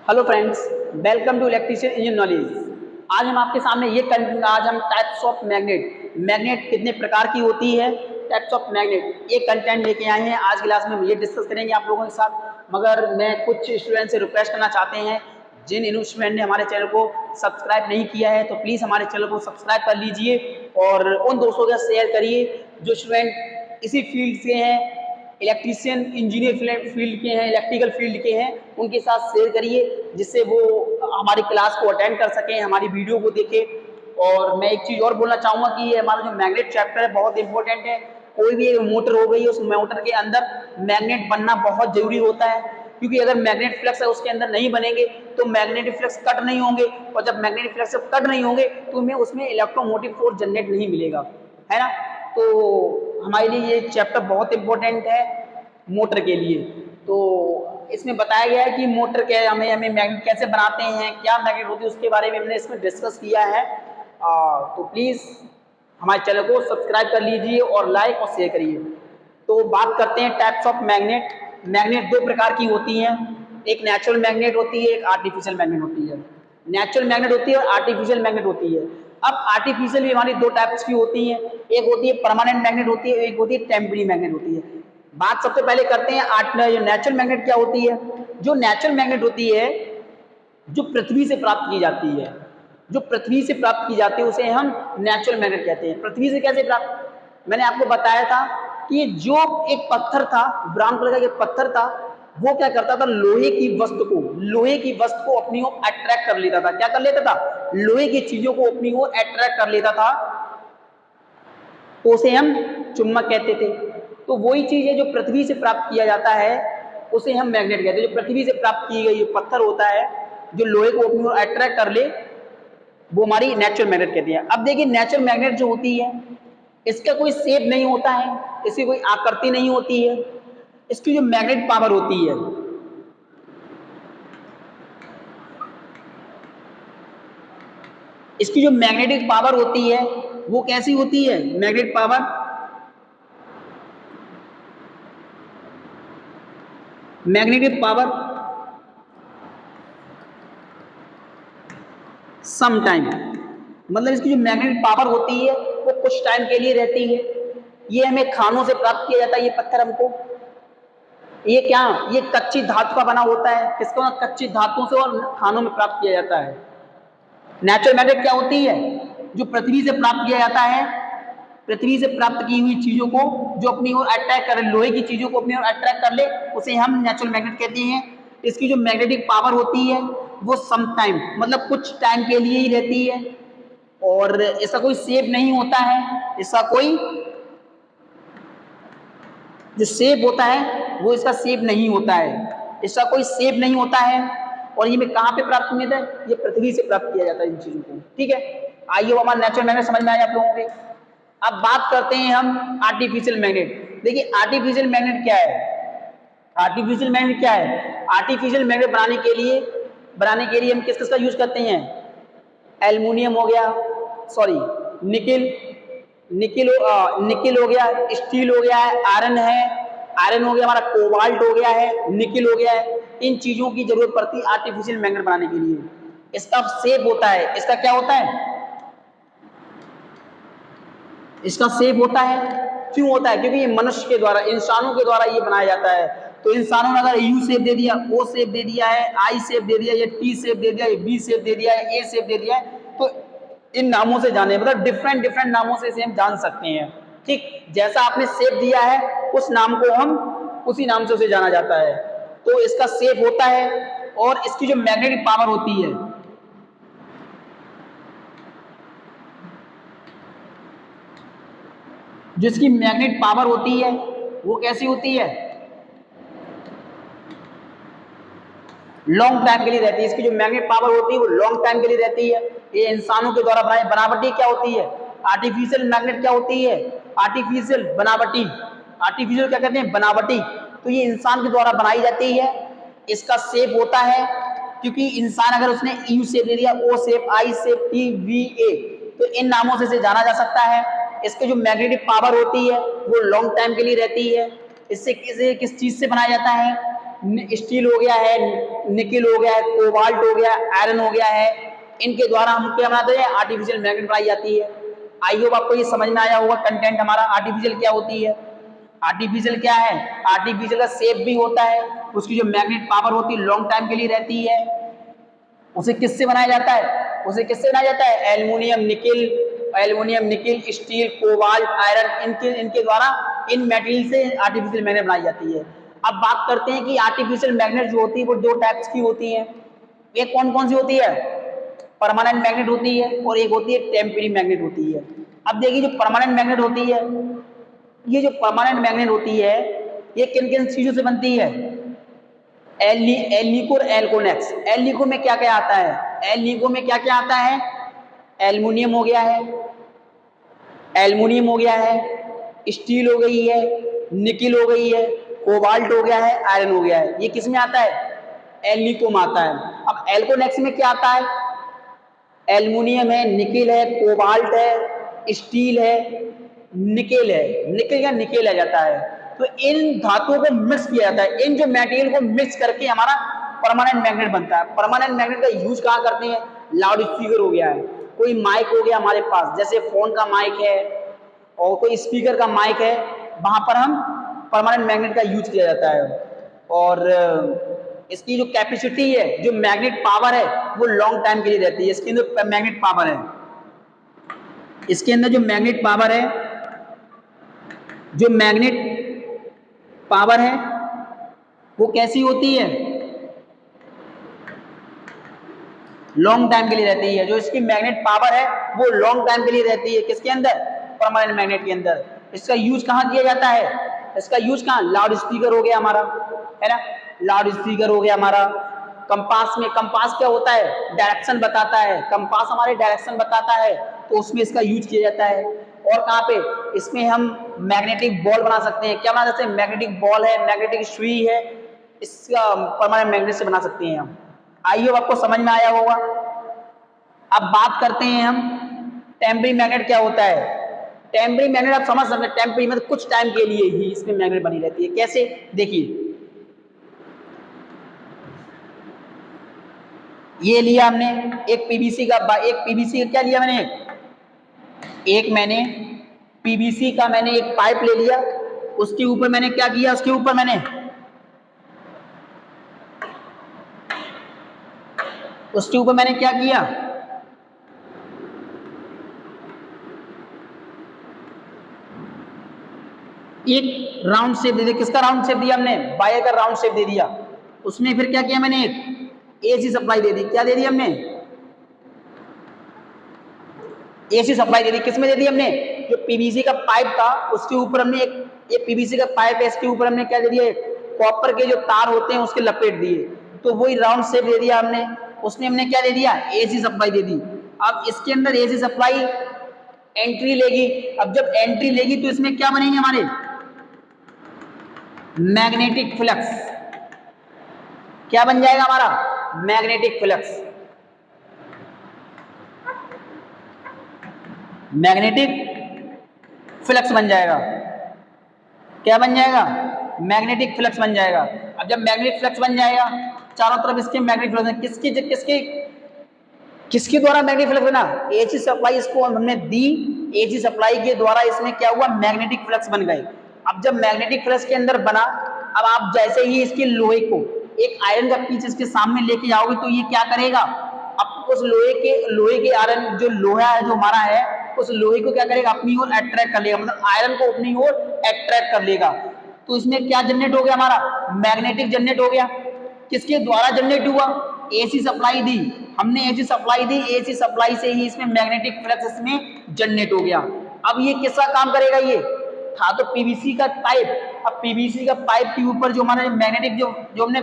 Hello friends, welcome to electrician engineer knowledge. आज हम आपके सामने आज हम टाइप्स ऑफ मैग्नेट कितने प्रकार की होती है, टाइप्स ऑफ मैग्नेट ये कंटेंट लेके आए हैं। आज क्लास में हम ये डिस्कस करेंगे आप लोगों के साथ। मगर मैं कुछ स्टूडेंट से रिक्वेस्ट करना चाहते हैं, जिन स्टूडेंट ने हमारे चैनल को सब्सक्राइब नहीं किया है तो प्लीज़ हमारे चैनल को सब्सक्राइब कर लीजिए और उन दोस्तों के साथ शेयर करिए जो स्टूडेंट इसी फील्ड से हैं, इलेक्ट्रीशियन इंजीनियर फील्ड के हैं, इलेक्ट्रिकल फील्ड के हैं, उनके साथ शेयर करिए जिससे वो हमारी क्लास को अटेंड कर सकें, हमारी वीडियो को देखें। और मैं एक चीज़ और बोलना चाहूँगा कि ये हमारा जो मैग्नेट चैप्टर है बहुत इंपॉर्टेंट है। कोई भी एक मोटर हो गई, उस मोटर के अंदर मैग्नेट बनना बहुत ज़रूरी होता है, क्योंकि अगर मैग्नेट फ्लक्स है उसके अंदर नहीं बनेंगे तो मैग्नेटिक फ्लक्स कट नहीं होंगे, और जब मैग्नेटिक फ्लक्स कट नहीं होंगे तो हमें उसमें इलेक्ट्रोमोटिव फोर्स जनरेट नहीं मिलेगा, है ना। तो हमारे लिए ये चैप्टर बहुत इंपॉर्टेंट है मोटर के लिए। तो इसमें बताया गया है कि मोटर क्या हमें मैग्नेट कैसे बनाते हैं, क्या मैग्नेट होती है, उसके बारे में हमने इसमें डिस्कस किया है। तो प्लीज़ हमारे चैनल को सब्सक्राइब कर लीजिए और लाइक और शेयर करिए। तो बात करते हैं टाइप्स ऑफ मैग्नेट। मैग्नेट दो प्रकार की होती हैं, एक नेचुरल मैग्नेट होती है, एक आर्टिफिशियल मैग्नेट होती है। नेचुरल मैग्नेट होती है और आर्टिफिशियल मैग्नेट होती है। अब आर्टिफिशियल भी हमारी दो टाइप्स की होती हैं, एक होती है परमानेंट मैग्नेट होती है, एक होती है टेम्परेरी मैग्नेट होती है। बात सबसे पहले करते हैं नेचुरल मैग्नेट क्या होती है। जो नेचुरल मैग्नेट होती है जो पृथ्वी से प्राप्त की जाती है, जो पृथ्वी से प्राप्त की जाती है उसे हम नेचुरल मैग्नेट कहते हैं। पृथ्वी से कैसे प्राप्त, मैंने आपको बताया था कि जो एक पत्थर था, ब्राउन कलर का एक पत्थर था, वो क्या करता था, लोहे की वस्तु को अपनी ओर अट्रैक्ट कर लेता था। क्या कर लेता था, लोहे की चीजों को अपनी ओर अट्रैक्ट कर लेता था, तो उसे हम चुंबक कहते थे। तो वही चीज है जो पृथ्वी से प्राप्त किया जाता है उसे हम मैग्नेट कहते हैं। जो पृथ्वी से प्राप्त की गई पत्थर होता है जो लोहे को अपनी ओर अट्रैक्ट कर ले, वो हमारी नेचुरल मैग्नेट कहती है। अब देखिए नेचुरल मैग्नेट जो होती है इसका कोई शेप नहीं होता है, इसकी कोई आकृति नहीं होती है। इसकी जो मैग्नेटिक पावर होती है, इसकी जो मैग्नेटिक पावर होती है वो कैसी होती है, मैग्नेटिक पावर सम टाइम, मतलब इसकी जो मैग्नेटिक पावर होती है वो कुछ टाइम के लिए रहती है। ये हमें खानों से प्राप्त किया जाता है। ये पत्थर हमको, ये कच्ची धातु का बना होता है, किसको, कच्ची धातुओं से और खानों में प्राप्त किया जाता है। नेचुरल मैग्नेट क्या होती है, जो पृथ्वी से प्राप्त किया जाता है, पृथ्वी से प्राप्त की हुई चीजों को जो अपनी ओर अट्रैक्ट करे, लोहे की चीजों को अपनी ओर अट्रैक्ट कर ले, उसे हम नेचुरल मैग्नेट कहते हैं। इसकी जो मैग्नेटिक पावर होती है वो सम टाइम, मतलब कुछ टाइम के लिए ही रहती है, और इसका कोई शेप नहीं होता है। इसका कोई जो शेप होता है वो इसका शेप नहीं होता है, इसका कोई शेप नहीं होता है। और ये कहाँ पे प्राप्त किया जाता है, ये पृथ्वी से प्राप्त किया जाता है इन चीजों को। ठीक है, आइए हमारा नेचुरल मैग्नेट समझ में आया आप लोगों के। अब बात करते हैं हम आर्टिफिशियल मैग्नेट। देखिए आर्टिफिशियल मैग्नेट क्या है, आर्टिफिशियल मैग्नेट क्या है। आर्टिफिशियल मैग्नेट बनाने के लिए हम किस किस का यूज करते हैं, एल्युमिनियम हो गया, सॉरी निकिल हो गया, स्टील हो गया है, आयरन हो गया, हमारा कोबाल्ट हो गया है, निकिल हो गया है। इन चीजों की जरूरत पड़ती है आर्टिफिशियल मैग्नेट बनाने के लिए। इसका शेप होता है, इसका क्या होता है, इसका शेप होता है। क्यों होता है, क्योंकि ये मनुष्य के द्वारा, इंसानों के द्वारा ये बनाया जाता है। तो इंसानों ने अगर यू शेप दे दिया, ओ शेप दे दिया है, आई शेप दे दिया, ये टी शेप दे दिया, ये बी शेप दे दिया है, ए शेप दे दिया है, तो इन नामों से जाने, मतलब डिफरेंट नामों से इसे हम जान सकते हैं। ठीक, जैसा आपने शेप दिया है उस नाम को हम उसी नाम से उसे जाना जाता है। तो इसका शेप होता है, और इसकी जो मैग्नेटिक पावर होती है, जिसकी मैग्नेटिक पावर होती है वो कैसी होती है, लॉन्ग टाइम के लिए रहती है। इसकी जो मैग्नेटिक पावर होती है वो लॉन्ग टाइम के लिए रहती है। ये इंसानों के द्वारा बनाई बनावटी क्या होती है, आर्टिफिशियल मैग्नेट क्या होती है, आर्टिफिशियल बनावटी, आर्टिफिशियल क्या कहते हैं, बनावटी। तो ये इंसान के द्वारा बनाई जाती है। इसका शेप होता है, क्योंकि इंसान अगर उसने यू शेप दे दिया, O shape, I shape, T, V, A, तो इन नामों से इसे जाना जा सकता है। इसकी जो मैग्नेटिक पावर होती है वो लॉन्ग टाइम के लिए रहती है। इससे किस चीज से बनाया जाता है, स्टील हो गया है, निकिल हो गया है, कोबाल्ट हो गया, आयरन हो गया है, इनके द्वारा हम क्या बनाते हैं, आर्टिफिशियल मैग्नेट बनाई जाती है। आई होप आपको ये समझ में आया होगा कंटेंट हमारा आर्टिफिशियल क्या होती है। आर्टिफिशियल क्या है, आर्टिफिशियल का शेप भी होता है, उसकी जो मैग्नेट पावर होती है लॉन्ग टाइम के लिए रहती है। उसे किससे बनाया जाता है, उसे किससे बनाया जाता है, aluminium nickel steel cobalt iron, इनके इनके द्वारा इन मेटेरियल से आर्टिफिशियल मैग्नेट बनाई जाती है। अब बात करते हैं कि आर्टिफिशियल मैग्नेट जो होती है वो दो टाइप्स की होती है। एक कौन कौन सी होती है, परमानेंट मैग्नेट होती है और एक होती है टेम्परेरी मैग्नेट होती है। अब देखिए जो परमानेंट मैग्नेट होती है, ये जो परमानेंट मैग्नेट होती है ये किन किन चीजों से बनती है, एल निको और एल्कोनेक्स। एल निको में क्या क्या आता है, एल निको में क्या क्या आता है, एल्युमिनियम हो गया है, एल्युमिनियम हो गया है, स्टील हो गई है, निकिल हो गई है, कोबाल्ट हो गया है, आयरन हो गया है। ये किस में आता है, एल निको में आता है। अब एल्कोनेक्स में क्या आता है, एल्युमिनियम है, निकिल है, कोबाल्ट है, स्टील है, निकेल है, निकेल या निकेल आ जाता है। तो इन धातुओं को मिक्स किया जाता है, इन जो मटेरियल को मिक्स करके हमारा परमानेंट मैग्नेट बनता है। परमानेंट मैग्नेट का यूज कहाँ करते हैं, लाउड स्पीकर हो गया है, कोई माइक हो गया हमारे पास, जैसे फोन का माइक है और कोई स्पीकर का माइक है, वहां पर हम परमानेंट मैग्नेट का यूज किया जाता है। और इसकी जो कैपेसिटी है, जो मैग्नेट पावर है वो लॉन्ग टाइम के लिए रहती है। इसके अंदर मैग्नेट पावर है, इसके अंदर जो मैग्नेट पावर है, जो मैग्नेट पावर है वो कैसी होती है, लॉन्ग टाइम के लिए रहती है। जो इसकी मैग्नेट पावर है वो लॉन्ग टाइम के लिए रहती है, किसके अंदर, परमानेंट मैग्नेट के अंदर। इसका यूज कहाँ किया जाता है, इसका यूज कहाँ, लाउड स्पीकर हो गया हमारा, है ना, लाउड स्पीकर हो गया हमारा। कंपास में, कंपास क्या होता है, डायरेक्शन बताता है, कंपास हमारे डायरेक्शन बताता है, तो उसमें इसका यूज किया जाता है। और कहाँ पे, इसमें हम मैग्नेटिक बॉल बना सकते हैं, क्या बना सकते हैं, मैग्नेटिक बॉल है, मैग्नेटिक सुई है, इसका परमानेंट मैग्नेट से बना सकते हैं हम। आइए आपको समझ में आया होगा। अब बात करते हैं हम टेम्परेरी मैग्नेट क्या होता है। टेम्परेरी मैग्नेट आप समझ सकते हैं, टेम्परेरी मतलब कुछ टाइम के लिए ही इसमें मैग्नेट बनी रहती है। कैसे, देखिए ये लिया हमने एक पीवीसी का, क्या लिया मैंने, एक मैंने पीवीसी का मैंने एक पाइप ले लिया, उसके ऊपर मैंने क्या किया, उसके ऊपर मैंने क्या किया, एक राउंड शेप दे दिया। किसका राउंड शेप दिया हमने, वायर का राउंड शेप दे दिया। उसमें फिर क्या किया मैंने, एक एसी सप्लाई दे दी। क्या दे दी हमने, एसी सप्लाई दे दी। किसमें दे दी हमने, जो पीवीसी का पाइप था उसके ऊपर हमने एक, ये पीवीसी का पाइप है, इसके ऊपर हमने क्या दे दिया, कॉपर के जो तार होते हैं उसके लपेट दिए, तो वही राउंड शेप दे दिया हमने। उसमें हमने क्या दे दिया, एसी सप्लाई दे दी। अब इसके अंदर एसी सप्लाई एंट्री लेगी। अब जब एंट्री लेगी तो इसमें क्या बनेंगे हमारे, मैग्नेटिक फ्लक्स। क्या बन जाएगा हमारा, मैग्नेटिक फ्लक्स, मैग्नेटिक फ्लक्स बन जाएगा। क्या बन जाएगा, मैग्नेटिक फ्लक्स बन जाएगा। अब जब मैग्नेटिक फ्लक्स बन जाएगा, चारों तरफ इसके मैग्नेटिक फ्लक्स, किसके द्वारा मैग्नेटिक फ्लक्स बना, एसी सप्लाई इसको हमने दी, एसी सप्लाई के द्वारा इसमें क्या हुआ, मैग्नेटिक फ्लक्स बन गए। अब जब मैग्नेटिक फ्लक्स के अंदर बना, अब आप जैसे ही इसके लोहे को एक आयरन का पीस इसके सामने लेके जाओगे तो ये क्या करेगा, अब उस लोहे के आयरन जो लोहा है जो हमारा है, उस लोहे को क्या करेगा, अपनी ओर अट्रैक्ट कर लेगा, मतलब आयरन को अपनी ओर अट्रैक्ट कर लेगा। तो इसमें क्या जनरेट हो गया हमारा, मैग्नेटिक जनरेट हो गया। किसके द्वारा जनरेट हुआ, एसी सप्लाई दी हमने, एसी सप्लाई दी, एसी सप्लाई से ही इसमें मैग्नेटिक फ्लक्स इसमें जनरेट हो गया। अब ये किसका काम करेगा, ये था तो पीवीसी का पाइप। अब पीवीसी का पाइप के ऊपर जो हमारा मैग्नेटिक जो हमने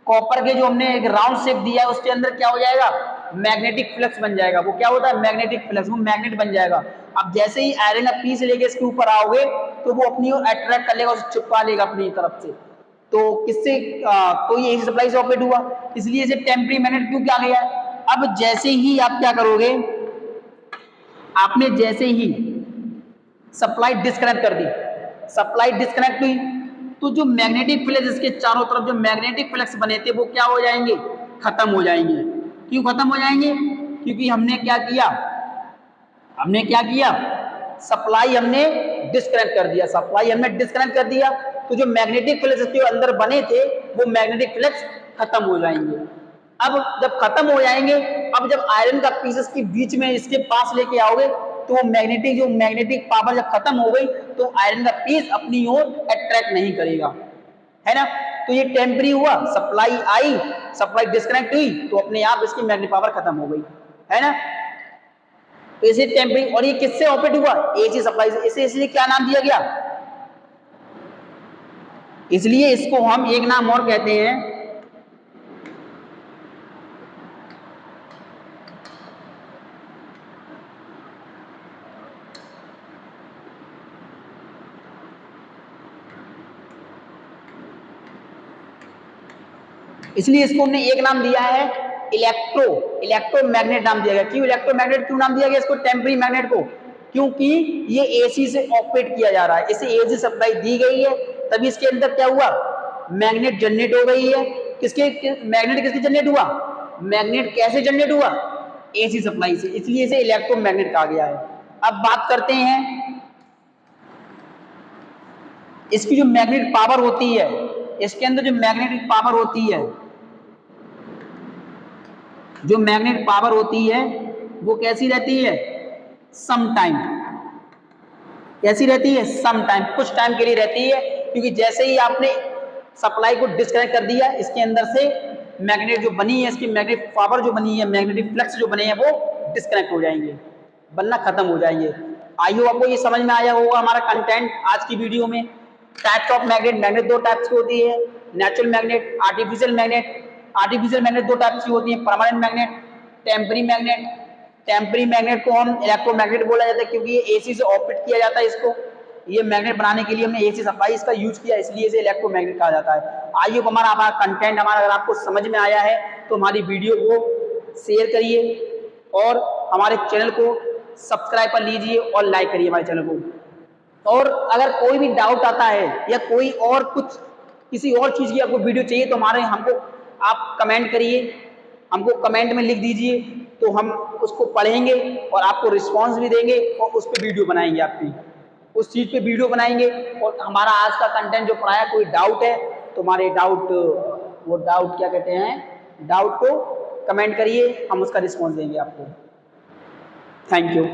कॉपर के जो हमने एक राउंड शेप दिया है उसके अंदर क्या हो जाएगा, मैग्नेटिक फ्लक्स बन जाएगा। वो क्या होता है, मैग्नेटिक फ्लक्स, वो मैग्नेट बन जाएगा। अब जैसे ही आयरन का पीस लेके इसके ऊपर आओगे तो वो अपनी ओर अट्रैक्ट कर लेगा, उसे चिपका लेगा अपनी तरफ से। तो किससे, तो ये एसी सप्लाई से ऑपरेट हुआ, इसलिए इसे टेम्परेरी मैग्नेट क्यों किया गया। अब जैसे ही आप क्या करोगे, आपने जैसे ही सप्लाई डिस्कनेक्ट कर दी, सप्लाई डिस्कनेक्ट हुई, तो जो मैग्नेटिक फ्लक्स इसके चारों तरफ जो मैग्नेटिक फ्लक्स बने थे वो क्या हो जाएंगे, खत्म हो जाएंगे। क्यों खत्म हो जाएंगे? क्योंकि हमने क्या किया, सप्लाई हमने डिस्कनेक्ट कर दिया, तो जो मैग्नेटिक फ्लक्स के अंदर बने थे वो मैग्नेटिक फ्लक्स खत्म हो जाएंगे। अब जब खत्म हो जाएंगे, अब जब आयरन का पीसेस के बीच में इसके पास लेके आओगे तो वो मैग्नेटिक पावर जब खत्म हो गई तो आयरन का पीस अपनी ओर अट्रैक्ट नहीं करेगा, है ना। तो ये टेम्परी हुआ, सप्लाई डिस्कनेक्ट हुई तो अपने आप इसकी मैग्नेटिक पावर खत्म हो गई, है ना। तो इसे टेम्परी, और ये किससे ऑपरेट हुआ, एसी सप्लाई से। इसे इसलिए क्या नाम दिया गया, इसलिए इसको हम एक नाम और कहते हैं, इसलिए इसको हमने एक नाम दिया है इलेक्ट्रोमैग्नेट नाम दिया गया। क्यों इलेक्ट्रोमैग्नेट क्यों नाम दिया गया इसको, टेम्परी मैग्नेट को? क्योंकि ये एसी से ऑपरेट किया जा रहा है, इसे एसी सप्लाई दी गई है, तभी इसके अंदर क्या हुआ, मैग्नेट जनरेट हो गई है। मैग्नेट किसके जनरेट हुआ, मैग्नेट कैसे जनरेट हुआ, एसी सप्लाई से, इसलिए इसे इलेक्ट्रोमैग्नेट कहा गया है। अब बात करते हैं इसकी जो मैग्नेटिक पावर होती है, इसके अंदर जो मैग्नेटिक पावर होती है वो कैसी रहती है, सम टाइम। कैसी रहती है, सम टाइम, कुछ टाइम के लिए रहती है। क्योंकि जैसे ही आपने सप्लाई को डिस्कनेक्ट कर दिया, इसके अंदर से मैग्नेट जो बनी है, इसकी मैग्नेटिक पावर जो बनी है, मैग्नेटिक फ्लक्स जो बने हैं वो डिस्कनेक्ट हो जाएंगे, बनना खत्म हो जाएंगे। आई होप आपको ये समझ में आया होगा हमारा कंटेंट आज की वीडियो में। टाइप्स ऑफ मैग्नेट दो टाइप्स की होती है, नेचुरल मैग्नेट, आर्टिफिशियल मैग्नेट दो टाइप्स की होती है, परमानेंट मैग्नेट, टेम्परी मैग्नेट को हम इलेक्ट्रोमैग्नेट बोला जाता है क्योंकि ये एसी से ऑपरेट किया जाता है। इसको, ये मैग्नेट बनाने के लिए हमने एसी सप्लाई इसका यूज किया, इसलिए इसे इलेक्ट्रोमैग्नेट कहा जाता है। आई होप हमारा कंटेंट अगर आपको समझ में आया है तो हमारी वीडियो को शेयर करिए और हमारे चैनल को सब्सक्राइब कर लीजिए और लाइक करिए हमारे चैनल को। और अगर कोई भी डाउट आता है या कोई और कुछ किसी और चीज़ की आपको वीडियो चाहिए तो हमको आप कमेंट करिए, हमको कमेंट में लिख दीजिए, तो हम उसको पढ़ेंगे और आपको रिस्पॉन्स भी देंगे और उस पर वीडियो बनाएंगे, आपकी उस चीज़ पे वीडियो बनाएंगे। और हमारा आज का कंटेंट जो पढ़ाया, कोई डाउट है तो हमारे डाउट क्या कहते हैं, डाउट को कमेंट करिए, हम उसका रिस्पॉन्स देंगे आपको। Thank you.